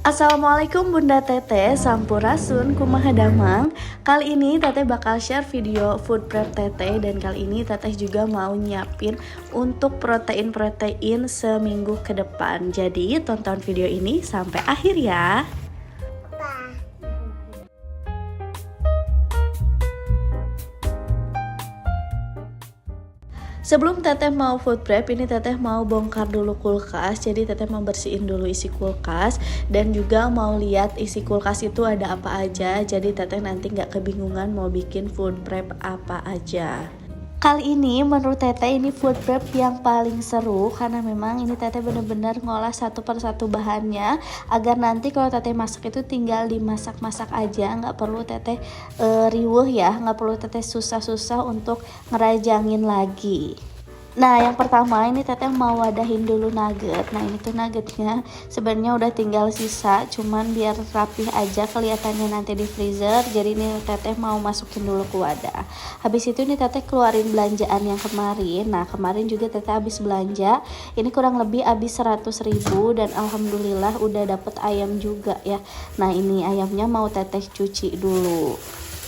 Assalamualaikum Bunda Teteh, Sampurasun, kumaha damang. Kali ini Teteh bakal share video food prep Teteh. Dan kali ini Teteh juga mau nyiapin untuk protein-protein seminggu ke depan. Jadi tonton video ini sampai akhir ya. Sebelum Teteh mau food prep, ini Teteh mau bongkar dulu kulkas. Jadi Teteh mau bersihin dulu isi kulkas dan juga mau lihat isi kulkas itu ada apa aja. Jadi Teteh nanti nggak kebingungan mau bikin food prep apa aja. Kali ini menurut Teteh ini food prep yang paling seru karena memang ini Teteh bener-bener ngolah satu persatu bahannya agar nanti kalau Teteh masak itu tinggal dimasak-masak aja, nggak perlu Teteh riweuh ya, nggak perlu Teteh susah-susah untuk ngerajangin lagi. Nah, yang pertama ini Teteh mau wadahin dulu nugget. Nah, ini tuh nuggetnya sebenarnya udah tinggal sisa, cuman biar rapih aja kelihatannya nanti di freezer. Jadi ini Teteh mau masukin dulu ke wadah. Habis itu ini Teteh keluarin belanjaan yang kemarin. Nah, kemarin juga Teteh habis belanja. Ini kurang lebih habis 100.000 dan alhamdulillah udah dapet ayam juga ya. Nah, ini ayamnya mau Teteh cuci dulu.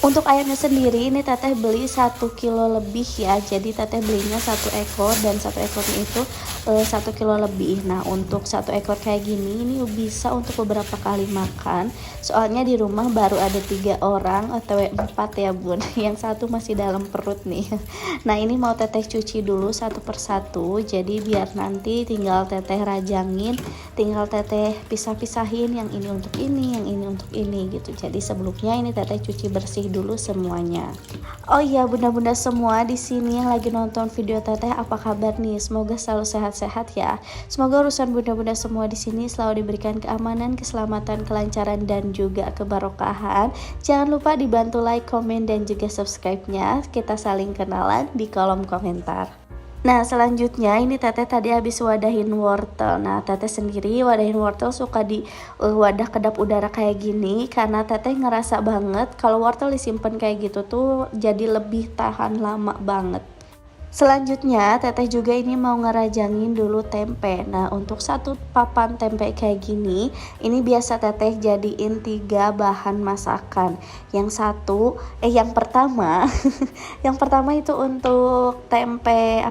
Untuk ayamnya sendiri ini Teteh beli 1 kilo lebih ya. Jadi Teteh belinya 1 ekor dan 1 ekornya itu 1 kilo lebih. Nah, untuk 1 ekor kayak gini ini bisa untuk beberapa kali makan. Soalnya di rumah baru ada 3 orang atau 4 ya bun. Yang satu masih dalam perut nih. Nah, ini mau Teteh cuci dulu satu persatu. Jadi biar nanti tinggal Teteh rajangin, tinggal Teteh pisah-pisahin yang ini untuk ini, yang ini untuk ini gitu. Jadi sebelumnya ini Teteh cuci bersih dulu semuanya. Oh iya, bunda-bunda semua di sini yang lagi nonton video Teteh, apa kabar nih? Semoga selalu sehat-sehat ya. Semoga urusan bunda-bunda semua di sini selalu diberikan keamanan, keselamatan, kelancaran dan juga kebarokahan. Jangan lupa dibantu like, komen dan juga subscribe-nya. Kita saling kenalan di kolom komentar. Nah, selanjutnya ini Teteh tadi habis wadahin wortel. Nah, Teteh sendiri wadahin wortel suka di wadah kedap udara kayak gini karena Teteh ngerasa banget kalau wortel disimpan kayak gitu tuh jadi lebih tahan lama banget. Selanjutnya Teteh juga ini mau ngerajangin dulu tempe. Nah, untuk satu papan tempe kayak gini ini biasa Teteh jadiin 3 bahan masakan. Yang pertama yang pertama itu untuk tempe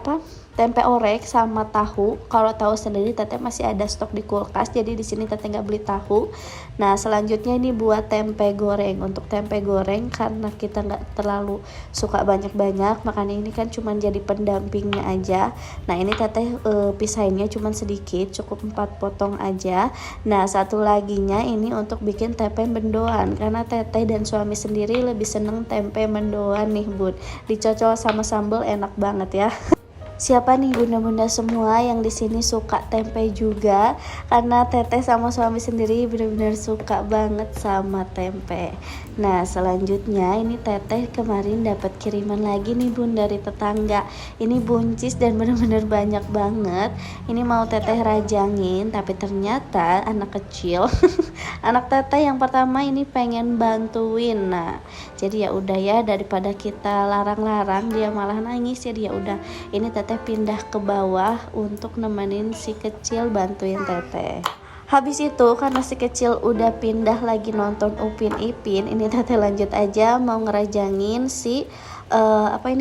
tempe orek sama tahu. Kalau tahu sendiri Teteh masih ada stok di kulkas, jadi di sini Teteh nggak beli tahu. Nah, selanjutnya ini buat tempe goreng. Untuk tempe goreng karena kita nggak terlalu suka banyak-banyak, makanya ini kan cuman jadi pendampingnya aja. Nah, ini Teteh pisahinnya cuman sedikit, cukup 4 potong aja. Nah, satu laginya ini untuk bikin tempe mendoan karena Teteh dan suami sendiri lebih seneng tempe mendoan nih bun, dicocol sama sambal enak banget ya. Siapa nih bunda-bunda semua yang di sini suka tempe juga? Karena Teteh sama suami sendiri benar-benar suka banget sama tempe. Nah, selanjutnya ini Teteh kemarin dapat kiriman lagi nih bun dari tetangga. Ini buncis dan benar-benar banyak banget. Ini mau Teteh rajangin, tapi ternyata anak kecil, anak Teteh yang pertama ini pengen bantuin. Nah, jadi ya udah ya, daripada kita larang-larang dia malah nangis, jadi ya udah ini Teteh pindah ke bawah untuk nemenin si kecil bantuin Teteh. Habis itu karena si kecil udah pindah lagi nonton Upin Ipin, ini Teteh lanjut aja mau ngerajangin si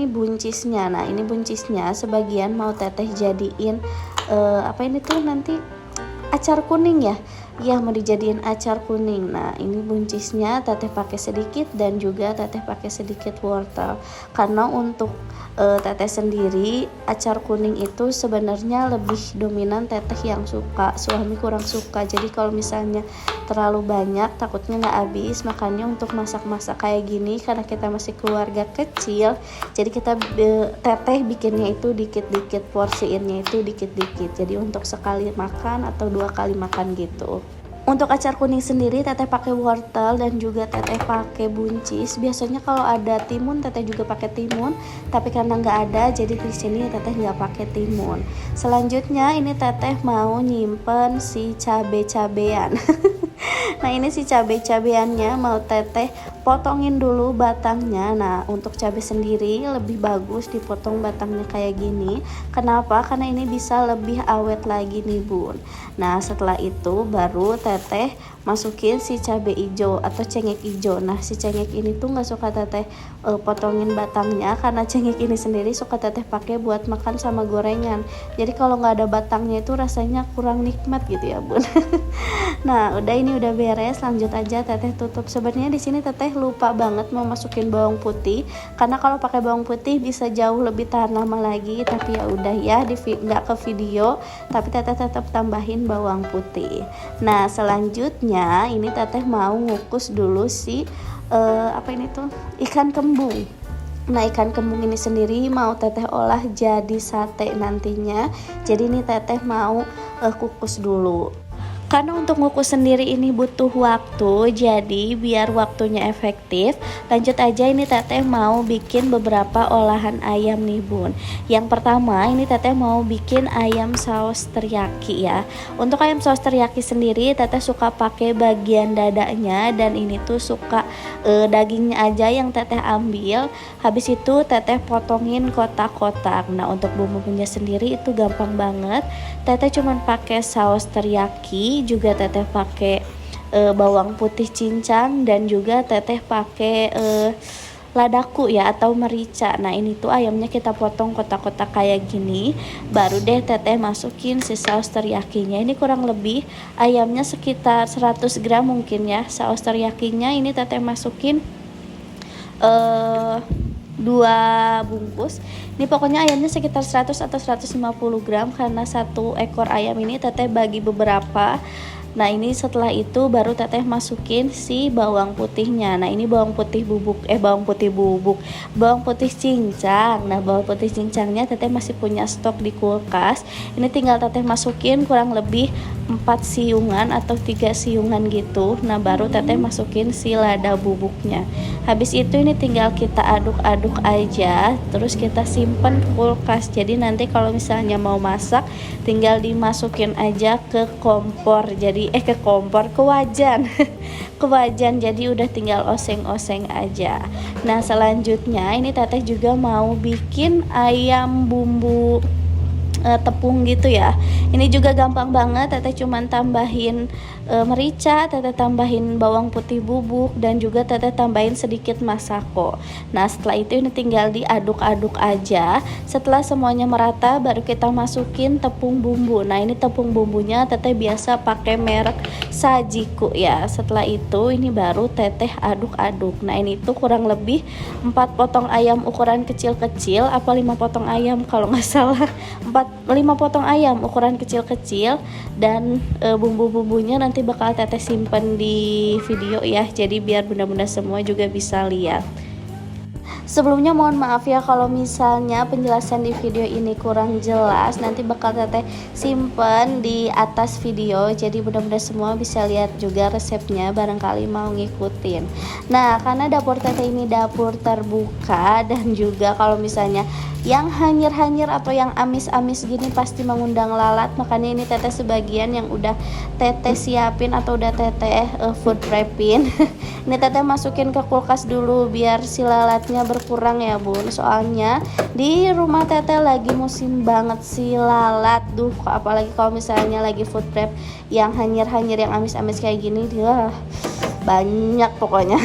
buncisnya. Nah, ini buncisnya sebagian mau Teteh jadiin ini tuh nanti acar kuning ya. Ya, mau dijadiin acar kuning. Nah, ini buncisnya Teteh pakai sedikit dan juga Teteh pakai sedikit wortel. Karena untuk Teteh sendiri acar kuning itu sebenarnya lebih dominan Teteh yang suka, suami kurang suka. Jadi kalau misalnya terlalu banyak takutnya nggak habis. Makanya untuk masak-masak kayak gini karena kita masih keluarga kecil, jadi kita Teteh bikinnya itu dikit-dikit, porsiinnya itu dikit-dikit. Jadi untuk sekali makan atau 2 kali makan gitu. Untuk acar kuning sendiri Teteh pakai wortel dan juga Teteh pakai buncis. Biasanya kalau ada timun Teteh juga pakai timun, tapi karena nggak ada jadi di sini Teteh nggak pakai timun. Selanjutnya ini Teteh mau nyimpen si cabe-cabean. Nah, ini si cabai-cabeannya mau Teteh potongin dulu batangnya. Nah, untuk cabai sendiri lebih bagus dipotong batangnya kayak gini. Kenapa? Karena ini bisa lebih awet lagi nih bun. Nah, setelah itu baru Teteh masukin si cabai hijau atau cengkeh hijau. Nah si cengkeh ini tuh nggak suka teteh potongin batangnya, karena cengkeh ini sendiri suka teteh pakai buat makan sama gorengan. Jadi kalau nggak ada batangnya itu rasanya kurang nikmat gitu ya bun. Nah udah, ini udah beres, lanjut aja teteh tutup. Sebenarnya di sini teteh lupa banget mau masukin bawang putih, karena kalau pakai bawang putih bisa jauh lebih tahan lama lagi. Tapi ya udah ya, nggak ke video, tapi teteh tetap tambahin bawang putih. Nah selanjutnya ini teteh mau ngukus dulu si apa ini tuh, ikan kembung. Nah ikan kembung ini sendiri mau teteh olah jadi sate nantinya. Jadi ini teteh mau kukus dulu. Karena untuk ngukus sendiri ini butuh waktu, jadi biar waktunya efektif, lanjut aja ini teteh mau bikin beberapa olahan ayam nih bun. Yang pertama ini teteh mau bikin ayam saus teriyaki ya. Untuk ayam saus teriyaki sendiri teteh suka pakai bagian dadanya, dan ini tuh suka dagingnya aja yang teteh ambil. Habis itu teteh potongin kotak-kotak. Nah untuk bumbunya sendiri itu gampang banget. Teteh cuman pakai saus teriyaki, juga teteh pakai bawang putih cincang, dan juga teteh pakai ladaku ya atau merica. Nah ini tuh ayamnya kita potong kotak-kotak kayak gini, baru deh teteh masukin si saus teriyakinya. Ini kurang lebih ayamnya sekitar 100 gram mungkin ya. Saus teriyakinya ini teteh masukin 2 bungkus. Ini pokoknya ayamnya sekitar 100 atau 150 gram, karena satu ekor ayam ini teteh bagi beberapa. Nah ini setelah itu baru teteh masukin si bawang putihnya. Nah ini bawang putih bubuk, bawang putih cincang. Nah bawang putih cincangnya teteh masih punya stok di kulkas. Ini tinggal teteh masukin kurang lebih 4 siungan atau 3 siungan gitu. Nah baru teteh masukin si lada bubuknya. Habis itu ini tinggal kita aduk-aduk aja, terus kita simpen ke kulkas. Jadi nanti kalau misalnya mau masak tinggal dimasukin aja ke kompor. Jadi ke wajan. Ke wajan, jadi udah tinggal oseng-oseng aja. Nah selanjutnya ini teteh juga mau bikin ayam bumbu tepung gitu ya. Ini juga gampang banget, teteh cuman tambahin merica, teteh tambahin bawang putih bubuk, dan juga teteh tambahin sedikit masako. Nah setelah itu ini tinggal diaduk-aduk aja. Setelah semuanya merata baru kita masukin tepung bumbu. Nah ini tepung bumbunya teteh biasa pakai merek Sajiku ya. Setelah itu ini baru teteh aduk-aduk. Nah ini tuh kurang lebih 4 potong ayam ukuran kecil-kecil, apa 5 potong ayam kalau nggak salah, 5 potong ayam ukuran kecil-kecil. Dan bumbu-bumbunya nanti bakal teteh simpen di video ya, jadi biar benar-benar semua juga bisa lihat. Sebelumnya mohon maaf ya kalau misalnya penjelasan di video ini kurang jelas, nanti bakal teteh simpen di atas video, jadi benar-benar semua bisa lihat juga resepnya barangkali mau ngikutin. Nah karena dapur teteh ini dapur terbuka, dan juga kalau misalnya yang hanyir-hanyir atau yang amis-amis gini pasti mengundang lalat, makanya ini teteh sebagian yang udah teteh siapin atau udah teteh food prepping. Ini teteh masukin ke kulkas dulu biar si lalatnya berkurang ya bun. Soalnya di rumah teteh lagi musim banget si lalat. Duh apalagi kalau misalnya lagi food prep yang hanyir-hanyir yang amis-amis kayak gini, dia banyak pokoknya.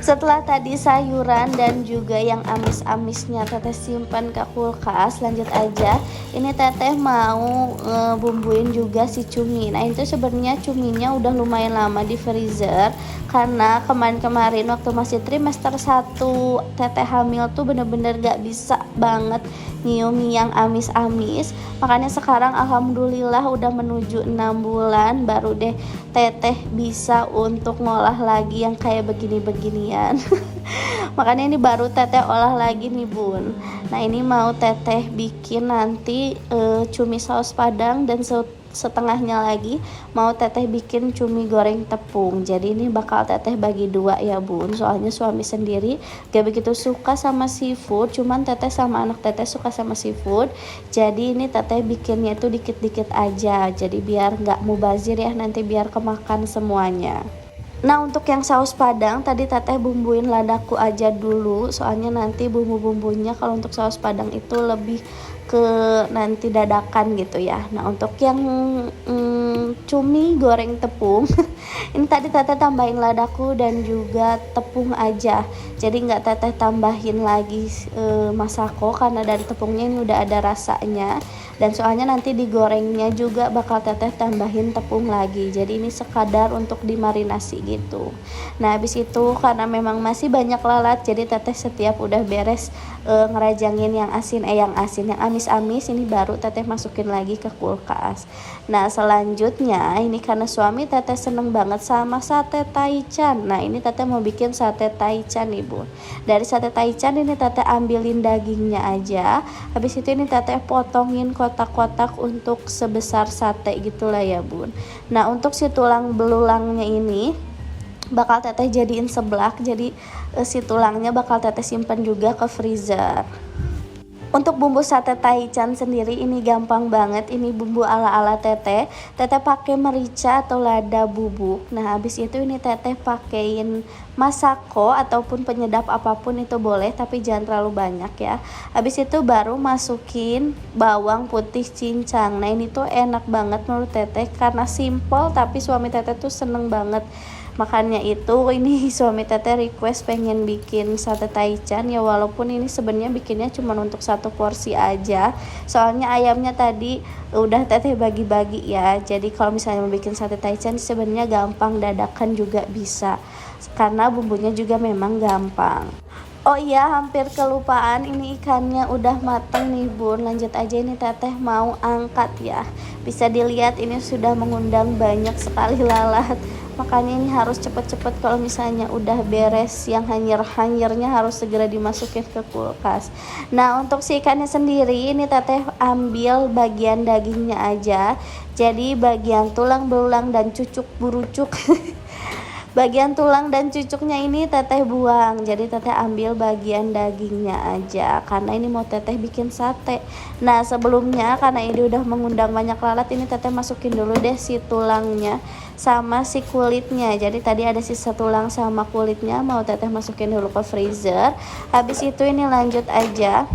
Setelah tadi sayuran dan juga yang amis-amisnya teteh simpan ke kulkas, lanjut aja ini teteh mau bumbuin juga si cumi. Nah itu sebenarnya cuminya udah lumayan lama di freezer, karena kemarin-kemarin waktu masih trimester 1 teteh hamil tuh bener-bener gak bisa banget nyium yang amis-amis. Makanya sekarang alhamdulillah udah menuju 6 bulan baru deh teteh bisa untuk ngolah lagi yang kayak begini-beginian. Makanya ini baru teteh olah lagi nih bun. Nah ini mau teteh bikin nanti cumi saus padang, dan setengahnya lagi mau teteh bikin cumi goreng tepung. Jadi ini bakal teteh bagi 2 ya bun, soalnya suami sendiri gak begitu suka sama seafood, cuman teteh sama anak teteh suka sama seafood. Jadi ini teteh bikinnya itu dikit-dikit aja, jadi biar gak mubazir ya, nanti biar kemakan semuanya. Nah untuk yang saus padang tadi teteh bumbuin ladaku aja dulu, soalnya nanti bumbu-bumbunya kalau untuk saus padang itu lebih ke nanti dadakan gitu ya. Nah untuk yang cumi goreng tepung. Ini tadi teteh tambahin ladaku dan juga tepung aja, jadi nggak teteh tambahin lagi masako karena dari tepungnya ini udah ada rasanya, dan soalnya nanti digorengnya juga bakal teteh tambahin tepung lagi, jadi ini sekadar untuk dimarinasi gitu. Nah habis itu karena memang masih banyak lalat, jadi teteh setiap udah beres ngerajangin yang yang amis-amis ini baru teteh masukin lagi ke kulkas. Nah selanjutnya ini karena suami teteh seneng banget sama sate taichan. Nah ini teteh mau bikin sate taichan nih bun. Dari sate taichan ini teteh ambilin dagingnya aja, habis itu ini teteh potongin kotak-kotak untuk sebesar sate gitulah ya bun. Nah untuk si tulang belulangnya ini bakal teteh jadiin seblak, jadi si tulangnya bakal teteh simpan juga ke freezer. Untuk bumbu sate taichan sendiri ini gampang banget, ini bumbu ala-ala teteh pakai merica atau lada bubuk. Nah habis itu ini teteh pakein masako ataupun penyedap apapun itu boleh, tapi jangan terlalu banyak ya. Habis itu baru masukin bawang putih cincang. Nah ini tuh enak banget menurut teteh karena simple, tapi suami teteh tuh seneng banget. Makanya itu ini suami teteh request pengen bikin sate taichan ya, walaupun ini sebenarnya bikinnya cuma untuk satu porsi aja, soalnya ayamnya tadi udah teteh bagi-bagi ya. Jadi kalau misalnya mau bikin sate taichan sebenarnya gampang, dadakan juga bisa karena bumbunya juga memang gampang. Oh iya, hampir kelupaan, ini ikannya udah mateng nih bun. Lanjut aja, ini teteh mau angkat ya. Bisa dilihat ini sudah mengundang banyak sekali lalat, makanya ini harus cepet-cepet. Kalau misalnya udah beres yang hanyir-hanyirnya harus segera dimasukin ke kulkas. Nah untuk si ikannya sendiri ini teteh ambil bagian dagingnya aja, jadi bagian tulang belulang dan cucuk burucuk bagian tulang dan cucuknya ini teteh buang, jadi teteh ambil bagian dagingnya aja karena ini mau teteh bikin sate. Nah sebelumnya karena ini udah mengundang banyak lalat, ini teteh masukin dulu deh si tulangnya sama si kulitnya. Jadi tadi ada sisa tulang sama kulitnya, mau teteh masukin dulu ke freezer. Habis itu ini lanjut aja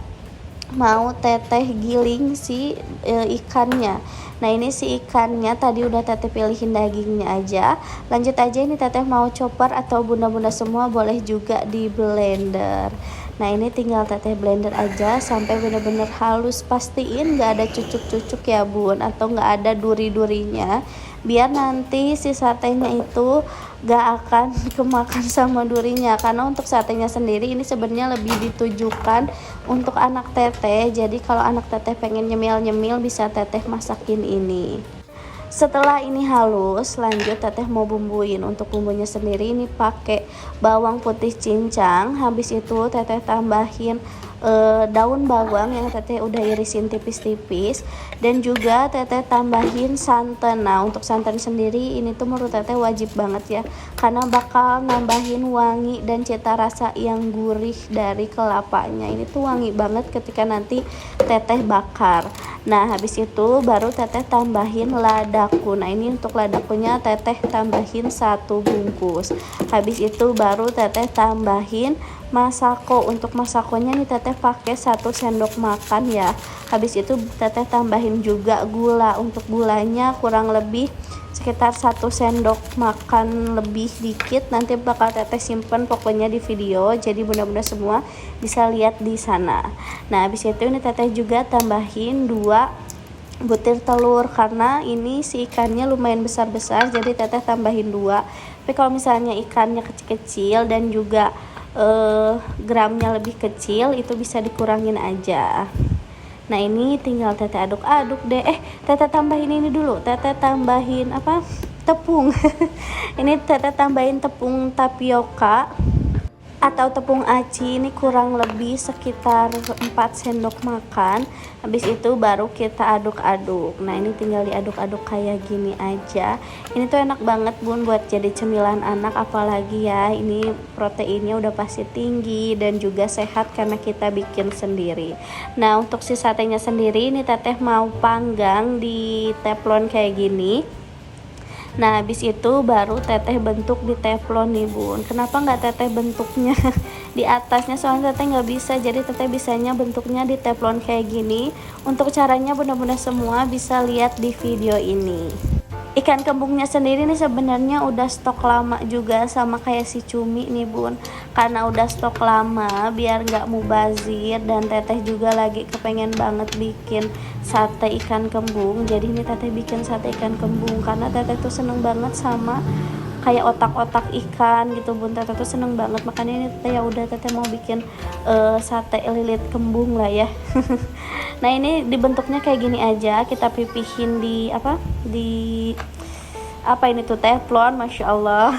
mau teteh giling si ikannya. Nah ini si ikannya tadi udah teteh pilihin dagingnya aja. Lanjut aja, ini teteh mau chopper atau bunda-bunda semua boleh juga di blender. Nah ini tinggal teteh blender aja sampai bener-bener halus, pastiin gak ada cucuk-cucuk ya bun, atau gak ada duri-durinya, biar nanti si satenya itu gak akan kemakan sama durinya. Karena untuk satenya sendiri ini sebenarnya lebih ditujukan untuk anak teteh, jadi kalau anak teteh pengen nyemil-nyemil bisa teteh masakin ini. Setelah ini halus, lanjut teteh mau bumbuin. Untuk bumbunya sendiri ini pakai bawang putih cincang, habis itu teteh tambahin daun bawang yang teteh udah irisin tipis-tipis, dan juga teteh tambahin santan. Nah untuk santan sendiri ini tuh menurut teteh wajib banget ya, karena bakal nambahin wangi dan cita rasa yang gurih dari kelapanya. Ini tuh wangi banget ketika nanti teteh bakar. Nah habis itu baru teteh tambahin ladaku. Nah ini untuk ladakunya teteh tambahin 1 bungkus. Habis itu baru teteh tambahin masako. Untuk masakonya nih teteh pakai 1 sendok makan ya. Habis itu teteh tambahin juga gula. Untuk gulanya kurang lebih sekitar 1 sendok makan lebih dikit, nanti bakal teteh simpen pokoknya di video, jadi benar-benar semua bisa lihat di sana. Nah habis itu ini teteh juga tambahin 2 butir telur, karena ini si ikannya lumayan besar-besar, jadi teteh tambahin 2. Tapi kalau misalnya ikannya kecil-kecil dan juga gramnya lebih kecil, itu bisa dikurangin aja. Nah ini tinggal teteh aduk-aduk deh. Teteh tambahin ini dulu, teteh tambahin apa, tepung. Ini teteh tambahin tepung tapioka atau tepung aci, ini kurang lebih sekitar 4 sendok makan. Habis itu baru kita aduk-aduk. Nah ini tinggal diaduk-aduk kayak gini aja. Ini tuh enak banget bun buat jadi cemilan anak, apalagi ya ini proteinnya udah pasti tinggi dan juga sehat karena kita bikin sendiri. Nah untuk si satenya sendiri ini teteh mau panggang di teflon kayak gini. Nah habis itu baru teteh bentuk di teflon nih bun. Kenapa nggak teteh bentuknya di atasnya, soalnya teteh nggak bisa, jadi teteh bisanya bentuknya di teflon kayak gini. Untuk caranya benar-benar semua bisa lihat di video ini. Ikan kembungnya sendiri nih sebenarnya udah stok lama juga sama kayak si cumi nih bun, karena udah stok lama biar nggak mubazir, dan teteh juga lagi kepengen banget bikin sate ikan kembung. Jadi ini teteh bikin sate ikan kembung karena teteh tuh seneng banget sama kayak otak-otak ikan gitu bun, teteh tuh seneng banget, makanya ini teteh ya udah teteh mau bikin sate lilit kembung lah ya. Nah ini dibentuknya kayak gini aja, kita pipihin di apa ini tuh teflon, masya Allah.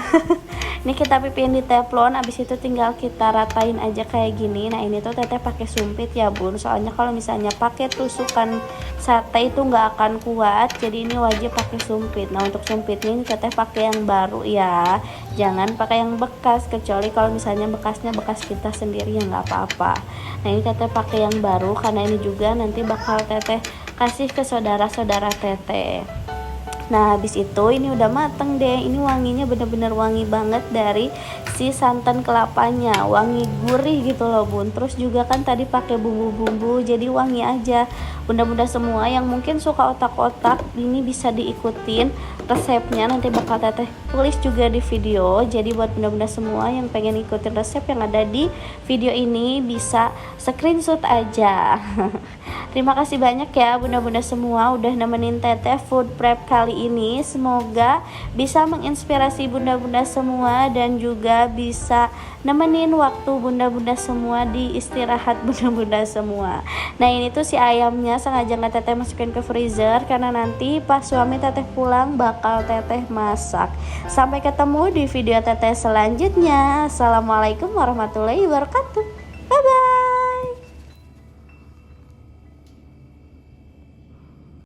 Ini kita pipihin di teflon, abis itu tinggal kita ratain aja kayak gini. Nah ini tuh teteh pakai sumpit ya bun, soalnya kalau misalnya pakai tusukan sate itu nggak akan kuat, jadi ini wajib pakai sumpit. Nah untuk sumpitnya ini teteh pakai yang baru ya, jangan pakai yang bekas, kecuali kalau misalnya bekasnya bekas kita sendiri ya nggak apa-apa. Nah ini teteh pakai yang baru karena ini juga nanti bakal teteh kasih ke saudara-saudara teteh. Nah habis itu ini udah mateng deh, ini wanginya bener-bener wangi banget dari si santan kelapanya, wangi gurih gitu loh bun. Terus juga kan tadi pakai bumbu-bumbu jadi wangi aja. Bunda-bunda semua yang mungkin suka otak-otak ini bisa diikutin resepnya, nanti bakal teteh tulis juga di video. Jadi buat bunda-bunda semua yang pengen ikutin resep yang ada di video ini bisa screenshot aja. Terima kasih banyak ya bunda-bunda semua udah nemenin teteh food prep kali ini. Semoga bisa menginspirasi bunda-bunda semua dan juga bisa nemenin waktu bunda-bunda semua di istirahat bunda-bunda semua. Nah ini tuh si ayamnya sengaja nggak teteh masukin ke freezer karena nanti pas suami teteh pulang bakal teteh masak. Sampai ketemu di video teteh selanjutnya. Assalamualaikum warahmatullahi wabarakatuh.